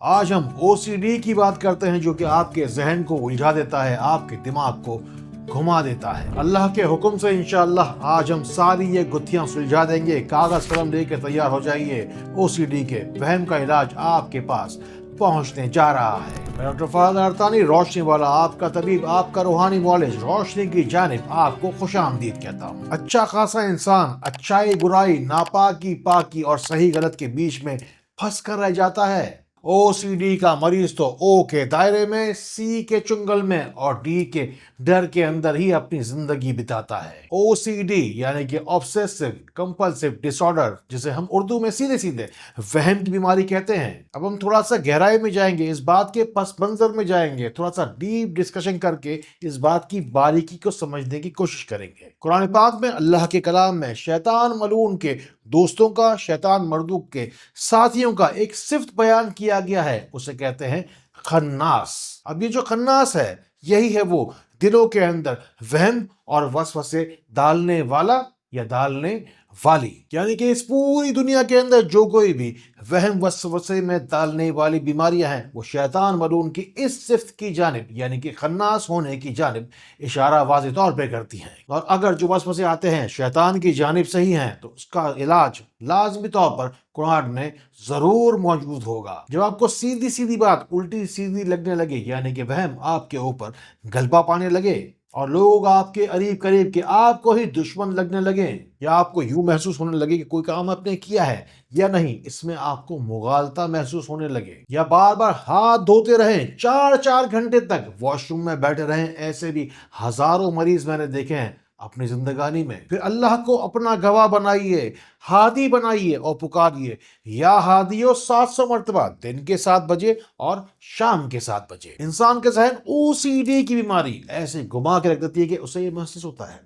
آج ہم OCD کی بات کرتے ہیں جو کہ آپ کے ذہن کو الجھا دیتا ہے، آپ کے دماغ کو گھما دیتا ہے۔ اللہ کے حکم سے انشاءاللہ آج ہم ساری یہ گتھیاں سلجھا دیں گے۔ کاغذ قلم لے کے تیار ہو جائیے، OCD کے وہم کا علاج آپ کے پاس پہنچنے جا رہا ہے۔ میں ڈاکٹر فہد ارتانی، روشنی والا، آپ کا طبیب، آپ کا روحانی معالج، روشنی کی جانب آپ کو خوش آمدید کہتا ہوں۔ اچھا خاصا انسان اچھائی برائی، ناپاکی پاکی اور صحیح غلط کے بیچ میں پھنس کر رہ جاتا ہے۔ OCD کا مریض تو O کے دائرے میں، C کے چنگل میں اور D کے ڈر کے اندر ہی اپنی زندگی بتاتا ہے۔ OCD یعنی کہ آبسیسو کمپلسو ڈس آرڈر، جسے ہم اردو میں سیدھے سیدھے وہم کی بیماری کہتے ہیں۔ اب ہم تھوڑا سا گہرائی میں جائیں گے، اس بات کے پس منظر میں جائیں گے، تھوڑا سا ڈیپ ڈسکشن کر کے اس بات کی باریکی کو سمجھنے کی کوشش کریں گے۔ قرآن پاک میں اللہ کے کلام میں شیطان ملعون کے دوستوں کا، شیطان مردود کے ساتھیوں کا ایک صفت بیان کیا گیا ہے، اسے کہتے ہیں خناس۔ اب یہ جو خناس ہے، یہی ہے وہ دلوں کے اندر وہم اور وسوسے ڈالنے والا یا ڈالنے والی، یعنی کہ اس پوری دنیا کے اندر جو کوئی بھی وہم وسوسے میں ڈالنے والی بیماریاں ہیں، وہ شیطان ملعون کی اس صفت کی جانب یعنی کہ خناس ہونے کی جانب اشارہ واضح طور پہ کرتی ہیں۔ اور اگر جو وسوسے آتے ہیں شیطان کی جانب سے ہی ہیں تو اس کا علاج لازمی طور پر قرآن میں ضرور موجود ہوگا۔ جب آپ کو سیدھی سیدھی بات الٹی سیدھی لگنے لگے، یعنی کہ وہم آپ کے اوپر غلبہ پانے لگے اور لوگ آپ کے قریب کے آپ کو ہی دشمن لگنے لگے، یا آپ کو یوں محسوس ہونے لگے کہ کوئی کام آپ نے کیا ہے یا نہیں، اس میں آپ کو مغالطہ محسوس ہونے لگے، یا بار بار ہاتھ دھوتے رہیں، 4 گھنٹے تک واش روم میں بیٹھے رہیں، ایسے بھی ہزاروں مریض میں نے دیکھے ہیں اپنی زندگانی میں، پھر اللہ کو اپنا گواہ بنائیے، ہادی بنائیے اور پکاریے، یا ہادیو 700 مرتبہ، دن کے 7 بجے اور شام کے 7 بجے۔ انسان کے ذہن OCD کی بیماری ایسے گھما کے رکھ دیتی ہے کہ اسے یہ محسوس ہوتا ہے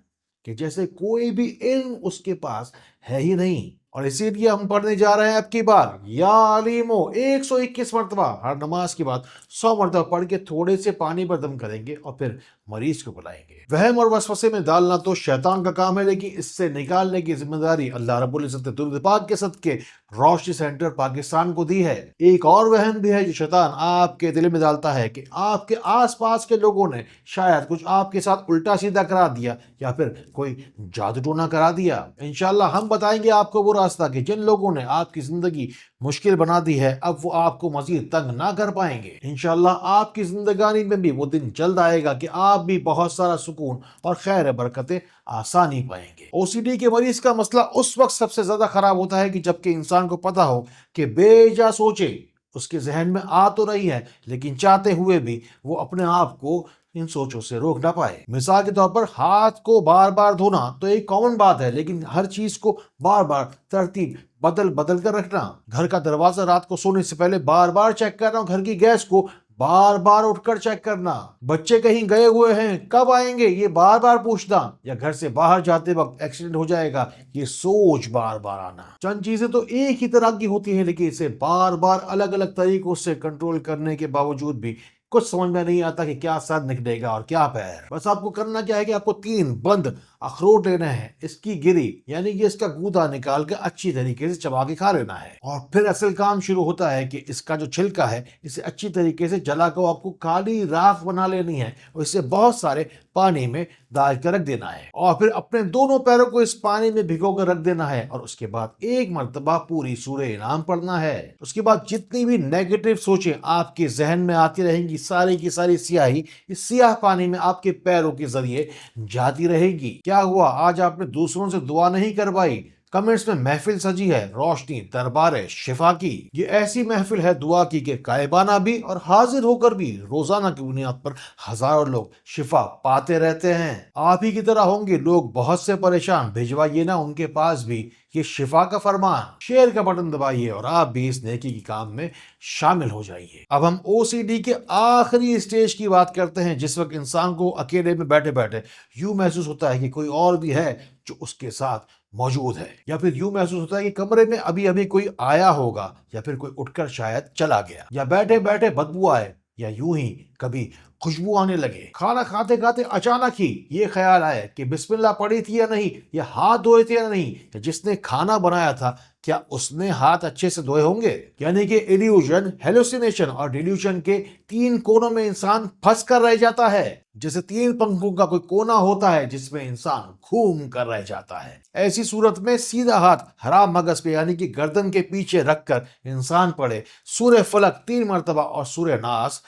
کہ جیسے کوئی بھی علم اس کے پاس ہے ہی نہیں۔ اور اسی لیے ہم پڑھنے جا رہے ہیں اب کی بار یا علیمو 121 مرتبہ، ہر نماز کے بعد 100 مرتبہ پڑھ کے تھوڑے سے پانی پر دم کریں گے اور پھر مریض کو بلائیں گے۔ وہم اور وسوسے میں ڈالنا تو شیطان کا کام ہے، لیکن اس سے نکالنے کی ذمہ داری اللہ رب العزت نے درود پاک کے صدقے روشنی سینٹر پاکستان کو دی ہے۔ ایک اور وہم بھی ہے جو شیطان آپ کے دل میں ڈالتا ہے کہ آپ کے آس پاس کے لوگوں نے شاید کچھ آپ کے ساتھ الٹا سیدھا کرا دیا یا پھر کوئی جادو ٹونا کرا دیا۔ انشاءاللہ ہم بتائیں گے آپ کو وہ راستہ کہ جن لوگوں نے آپ کی زندگی مشکل بنا دی ہے، اب وہ آپ کو مزید تنگ نہ کر پائیں گے۔ انشاءاللہ آپ کی زندگانی میں بھی وہ دن جلد آئے گا کہ آپ بھی بہت سارا سکون اور خیر برکتیں آسانی پائیں گے۔ OCD کے مریض کا مسئلہ اس وقت سب سے زیادہ خراب ہوتا ہے کہ جبکہ انسان کو پتا ہو کہ بے جا سوچے اس کے ذہن میں آ تو رہی ہے، لیکن چاہتے ہوئے بھی وہ اپنے آپ کو ان سوچوں سے روک نہ پائے۔ مثال کے طور پر ہاتھ کو بار بار دھونا تو ایک کامن بات ہے، لیکن ہر چیز کو بار بار ترتیب بدل کر رکھنا، گھر کا دروازہ رات کو سونے سے پہلے بار بار چیک کرنا، گھر کی گیس کو بار بار اٹھ کر چیک کرنا، بچے کہیں گئے ہوئے ہیں کب آئیں گے یہ بار بار پوچھنا، یا گھر سے باہر جاتے وقت ایکسیڈنٹ ہو جائے گا یہ سوچ بار بار آنا۔ چند چیزیں تو ایک ہی طرح کی ہوتی ہیں، لیکن اسے بار بار الگ الگ طریقوں سے کنٹرول کرنے کے باوجود بھی کچھ سمجھ میں نہیں آتا کہ کیا سر نکلے گا اور کیا پیر۔ بس آپ کو کرنا کیا ہے کہ آپ کو 3 بند اخروٹ لینا ہے، اس کی گری یعنی کہ اس کا گودا نکال کے اچھی طریقے سے چبا کے کھا لینا ہے، اور پھر اصل کام شروع ہوتا ہے کہ اس کا جو چھلکا ہے اسے اچھی طریقے سے جلا کے آپ کو کالی راکھ بنا لینی ہے اور اسے بہت سارے پانی میں ڈال کر رکھ دینا ہے، اور پھر اپنے دونوں پیروں کو اس پانی میں بھگو کر رکھ دینا ہے، اور اس کے بعد 1 مرتبہ پوری سورہ انعام پڑھنا ہے۔ اس کے بعد جتنی بھی نیگیٹو سوچیں آپ کے ذہن میں آتی رہیں گی، ساری کی ساری سیاہی اس سیاہ پانی میں آپ کے پیروں کے ذریعے جاتی رہے گی۔ کیا ہوا آج آپ نے دوسروں سے دعا نہیں کروائی؟ کمنٹس میں محفل سجی ہے روشنی دربار شفا کی، یہ ایسی محفل ہے دعا کی کہ غائبانہ بھی اور حاضر ہو کر بھی روزانہ کی بنیاد پر ہزاروں لوگ شفا پاتے رہتے ہیں۔ آپ ہی کی طرح ہوں گے لوگ بہت سے پریشان، بھجوائیے نا ان کے پاس بھی یہ شفا کا فرمان۔ شیئر کا بٹن دبائیے اور آپ بھی اس نیکی کی کام میں شامل ہو جائیے۔ اب ہم OCD کے آخری اسٹیج کی بات کرتے ہیں، جس وقت انسان کو اکیلے میں بیٹھے بیٹھے یوں محسوس ہوتا ہے کہ کوئی اور بھی ہے جو اس کے ساتھ موجود ہے، یا پھر یوں محسوس ہوتا ہے کہ کمرے میں ابھی کوئی آیا ہوگا، یا پھر کوئی اٹھ کر شاید چلا گیا، یا بیٹھے بیٹھے بدبو آئے، یا یوں ہی کبھی خوشبو آنے لگے، کھانا کھاتے کھاتے اچانک ہی یہ خیال آئے کہ بسم اللہ پڑھی تھی یا نہیں، یا ہاتھ دھوئے تھے یا نہیں، یا جس نے کھانا بنایا تھا کیا اس نے ہاتھ اچھے سے دھوئے ہوں گے؟ یعنی کہ ایلیوژن، ہیلوسینیشن اور ڈیلیوژن کے 3 کونوں میں انسان پھنس کر رہ جاتا ہے، جیسے 3 پنکھوں کا کوئی کونا ہوتا ہے جس میں انسان گھوم کر رہ جاتا ہے۔ ایسی صورت میں سیدھا ہاتھ حرام مغز پہ یعنی کہ گردن کے پیچھے رکھ کر انسان پڑھے سورہ فلق 3 مرتبہ اور سورہ ناس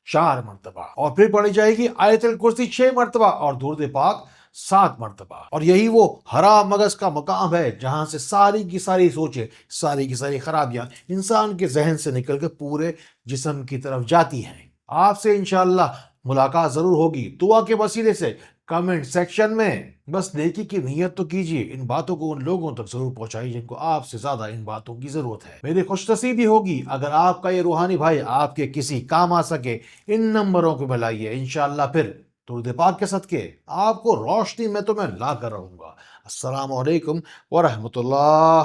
4 مرتبہ، اور پھر پڑھی جائے گی آیت الکرسی 6 مرتبہ اور درود پاک 7 مرتبہ۔ اور یہی وہ حرام مغز کا مقام ہے جہاں سے ساری کی ساری سوچیں، ساری کی ساری خرابیاں انسان کے ذہن سے نکل کے پورے جسم کی طرف جاتی ہیں۔ آپ سے انشاءاللہ ملاقات ضرور ہوگی دعا کے وسیلے سے۔ کمنٹ سیکشن میں بس نیکی کی نیت تو کیجیے، ان باتوں کو ان لوگوں تک ضرور پہنچائیے جن کو آپ سے زیادہ ان باتوں کی ضرورت ہے۔ میری خوش نصیبی ہوگی اگر آپ کا یہ روحانی بھائی آپ کے کسی کام آ سکے، ان نمبروں کو ملائیے، انشاءاللہ پھر درود پاک کے صدقے آپ کو روشنی میں تو میں لا کر رہوں گا۔ السلام علیکم ورحمۃ اللہ۔